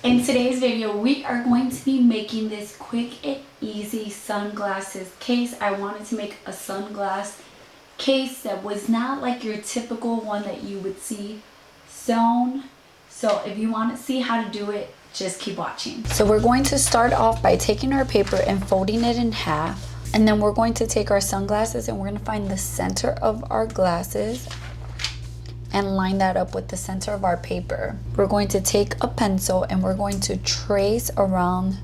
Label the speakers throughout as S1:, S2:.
S1: In today's video, we are going to be making this quick and easy sunglasses case. I wanted to make a sunglass case that was not like your typical one that you would see sewn. So if you want to see how to do it, just keep watching. So we're going to start off by taking our paper and folding it in half. And then we're going to take our sunglasses and we're going to find the center of our glasses and line that up with the center of our paper. We're going to take a pencil and we're going to trace around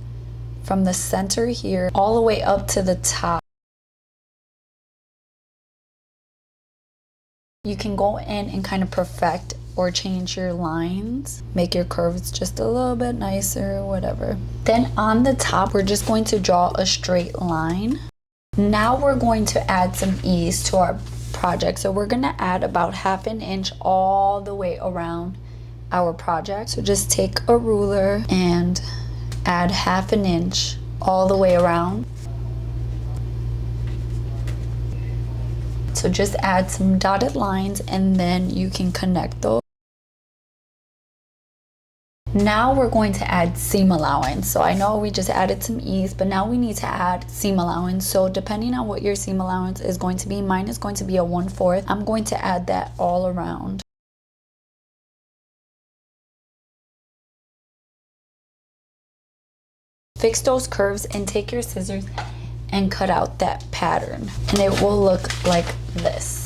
S1: from the center here all the way up to the top. You can go in and kind of perfect or change your lines, make your curves just a little bit nicer, whatever. Then on the top, we're just going to draw a straight line. Now we're going to add some ease to our project. So we're gonna add about 1/2 inch all the way around our project. So just take a ruler and add 1/2 inch all the way around. So just add some dotted lines and then you can connect those. Now we're going to add seam allowance. So I know we just added some ease, but now we need to add seam allowance. So depending on what your seam allowance is going to be, mine is going to be a 1/4. I'm going to add that all around. Fix those curves and take your scissors and cut out that pattern. And it will look like this.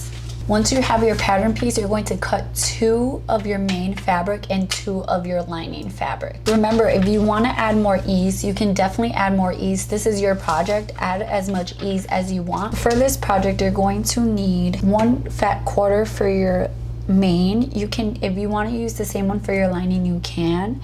S1: Once you have your pattern piece, you're going to cut 2 of your main fabric and 2 of your lining fabric. Remember, if you want to add more ease, you can definitely add more ease. This is your project. Add as much ease as you want. For this project, you're going to need 1 fat quarter for your main. You can, if you want to use the same one for your lining, you can.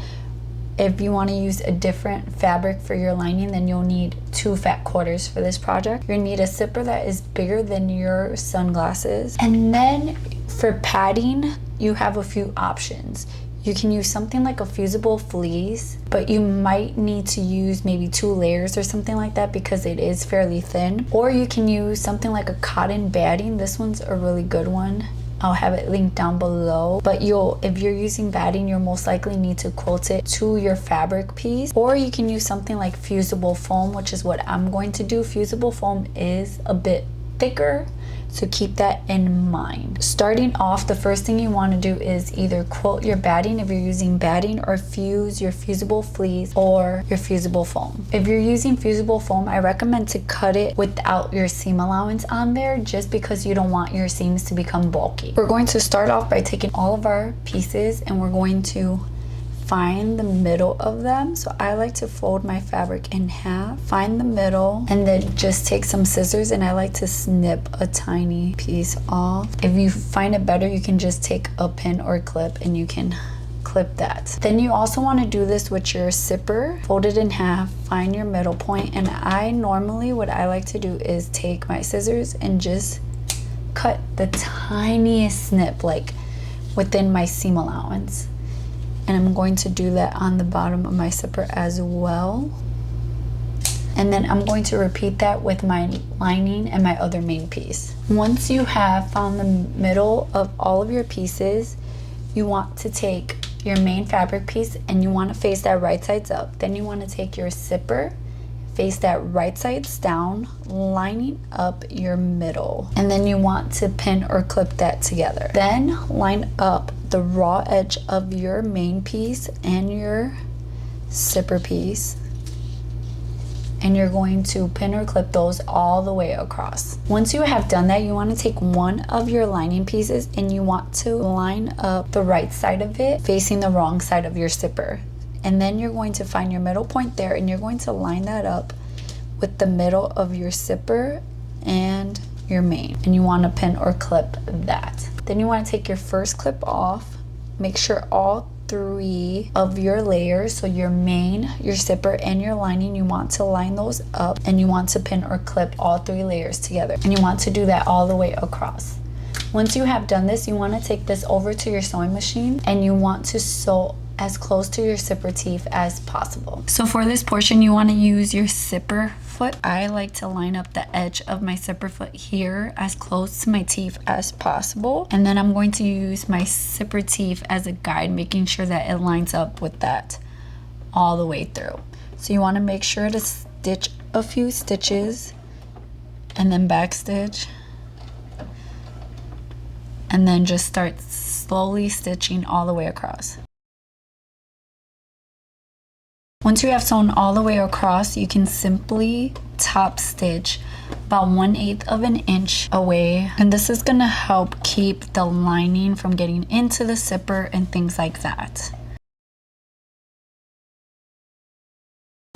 S1: If you want to use a different fabric for your lining, then you'll need 2 fat quarters for this project. You're gonna need a zipper that is bigger than your sunglasses. And then for padding, you have a few options. You can use something like a fusible fleece, but you might need to use maybe 2 layers or something like that because it is fairly thin. Or you can use something like a cotton batting. This one's a really good one. I'll have it linked down below, but if you're using batting, you'll most likely need to quilt it to your fabric piece. Or you can use something like fusible foam, which is what I'm going to do. Fusible foam is a bit thicker, so keep that in mind. Starting off, the first thing you want to do is either quilt your batting if you're using batting, or fuse your fusible fleece or your fusible foam. If you're using fusible foam, I recommend to cut it without your seam allowance on there, just because you don't want your seams to become bulky. We're going to start off by taking all of our pieces and we're going to find the middle of them. So I like to fold my fabric in half, find the middle, and then just take some scissors and I like to snip a tiny piece off. If you find it better, you can just take a pin or clip and you can clip that. Then you also want to do this with your zipper. Fold it in half, find your middle point, and what I like to do is take my scissors and just cut the tiniest snip, like within my seam allowance. And I'm going to do that on the bottom of my zipper as well. And then I'm going to repeat that with my lining and my other main piece. Once you have found the middle of all of your pieces, you want to take your main fabric piece and you want to face that right sides up. Then you want to take your zipper, face that right sides down, lining up your middle. And then you want to pin or clip that together. Then line up the raw edge of your main piece and your zipper piece. And you're going to pin or clip those all the way across. Once you have done that, you want to take one of your lining pieces and you want to line up the right side of it facing the wrong side of your zipper. And then you're going to find your middle point there and you're going to line that up with the middle of your zipper and your main. And you want to pin or clip that. Then you want to take your first clip off. Make sure all 3 of your layers, so your main, your zipper, and your lining, you want to line those up and you want to pin or clip all 3 layers together. And you want to do that all the way across. Once you have done this, you want to take this over to your sewing machine and you want to sew as close to your zipper teeth as possible. So for this portion, you want to use your zipper foot. I like to line up the edge of my zipper foot here as close to my teeth as possible. And then I'm going to use my zipper teeth as a guide, making sure that it lines up with that all the way through. So you want to make sure to stitch a few stitches and then back stitch, and then just start slowly stitching all the way across. Once you have sewn all the way across, you can simply top stitch about 1/8 of an inch away, and this is going to help keep the lining from getting into the zipper and things like that.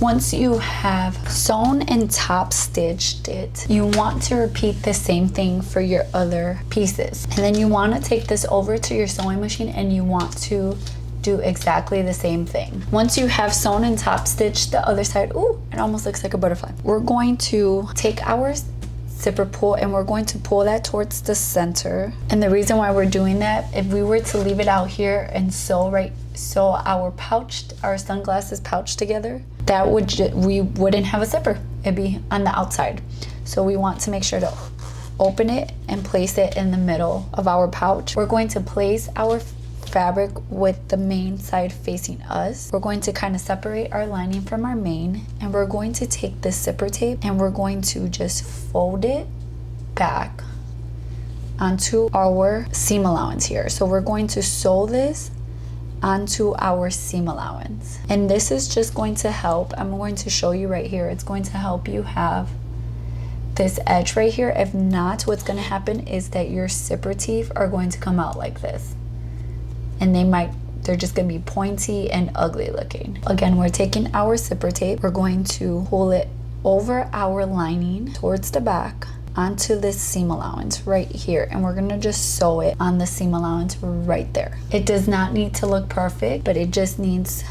S1: Once you have sewn and top stitched it, you want to repeat the same thing for your other pieces. And then you want to take this over to your sewing machine and you want to do exactly the same thing. Once you have sewn and top stitched the other side, ooh, it almost looks like a butterfly. We're going to take our zipper pull and we're going to pull that towards the center. And the reason why we're doing that, if we were to leave it out here and sew our sunglasses pouch together, we wouldn't have a zipper. It'd be on the outside. So we want to make sure to open it and place it in the middle of our pouch. We're going to place our fabric with the main side facing us. We're going to kind of separate our lining from our main, and we're going to take this zipper tape and we're going to just fold it back onto our seam allowance here. So we're going to sew this onto our seam allowance, and this is just going to help. I'm going to show you right here. It's going to help you have this edge right here. If not, what's going to happen is that your zipper teeth are going to come out like this, and they're just going to be pointy and ugly looking. Again, we're taking our zipper tape, we're going to pull it over our lining towards the back onto this seam allowance right here, and we're gonna just sew it on the seam allowance right there. It does not need to look perfect, but it's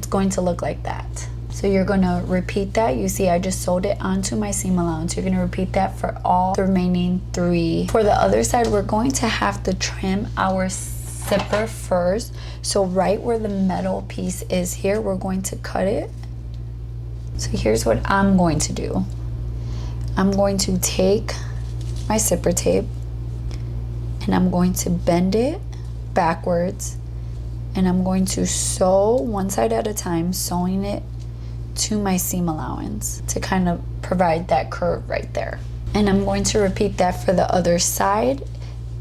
S1: going to look like that. So you're gonna repeat that. You see I just sewed it onto my seam allowance. You're gonna repeat that for all the remaining 3. For the other side, we're going to have to trim our zipper first. So right where the metal piece is here, we're going to cut it. So here's what I'm going to do. I'm going to take my zipper tape and I'm going to bend it backwards, and I'm going to sew one side at a time, sewing it to my seam allowance to kind of provide that curve right there. And I'm going to repeat that for the other side.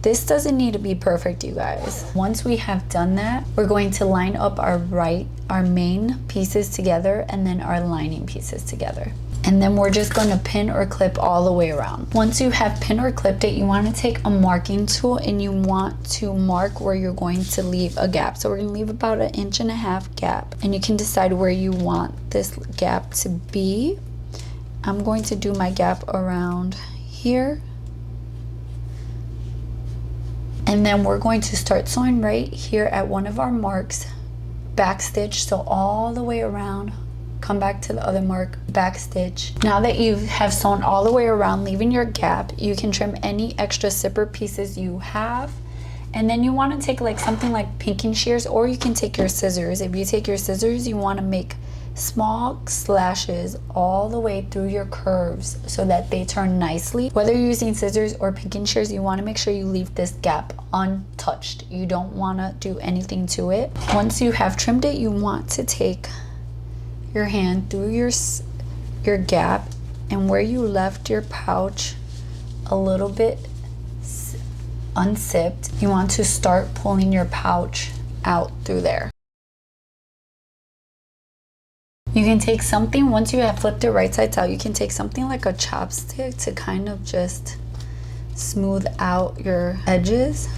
S1: This doesn't need to be perfect, you guys. Once we have done that, we're going to line up our main pieces together and then our lining pieces together. And then we're just going to pin or clip all the way around. Once you have pinned or clipped it, you want to take a marking tool and you want to mark where you're going to leave a gap. So we're going to leave about 1.5 inch gap, and you can decide where you want this gap to be. I'm going to do my gap around here. And then we're going to start sewing right here at one of our marks, back stitch, so all the way around, come back to the other mark, back stitch. Now that you have sewn all the way around, leaving your gap, you can trim any extra zipper pieces you have. And then you want to take like something like pinking shears, or you can take your scissors. If you take your scissors, you want to make small slashes all the way through your curves so that they turn nicely. Whether you're using scissors or pinking shears, you want to make sure you leave this gap untouched. You don't want to do anything to it. Once you have trimmed it, you want to take your hand through your gap, and where you left your pouch a little bit unzipped, you want to start pulling your pouch out through there. You can take something, once you have flipped it right sides out, you can take something like a chopstick to kind of just smooth out your edges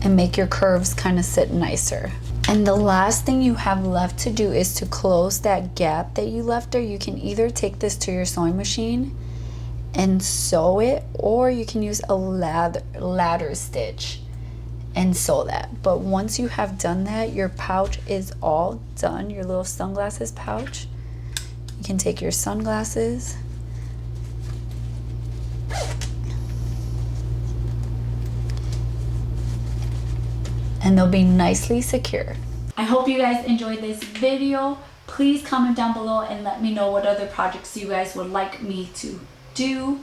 S1: and make your curves kind of sit nicer. And the last thing you have left to do is to close that gap that you left there. You can either take this to your sewing machine and sew it, or you can use a ladder stitch and sew that. But once you have done that, your pouch is all done, your little sunglasses pouch. You can take your sunglasses and they'll be nicely secured. I hope you guys enjoyed this video. Please comment down below and let me know what other projects you guys would like me to do.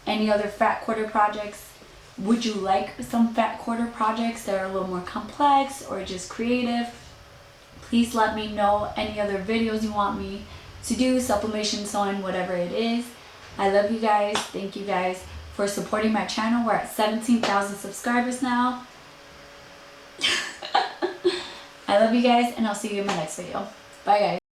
S1: Any other fat quarter projects? Would you like some fat quarter projects that are a little more complex or just creative? Please let me know any other videos you want me to do, sublimation, sewing, whatever it is. I love you guys. Thank you guys for supporting my channel. We're at 17,000 subscribers now. I love you guys, and I'll see you in my next video. Bye guys.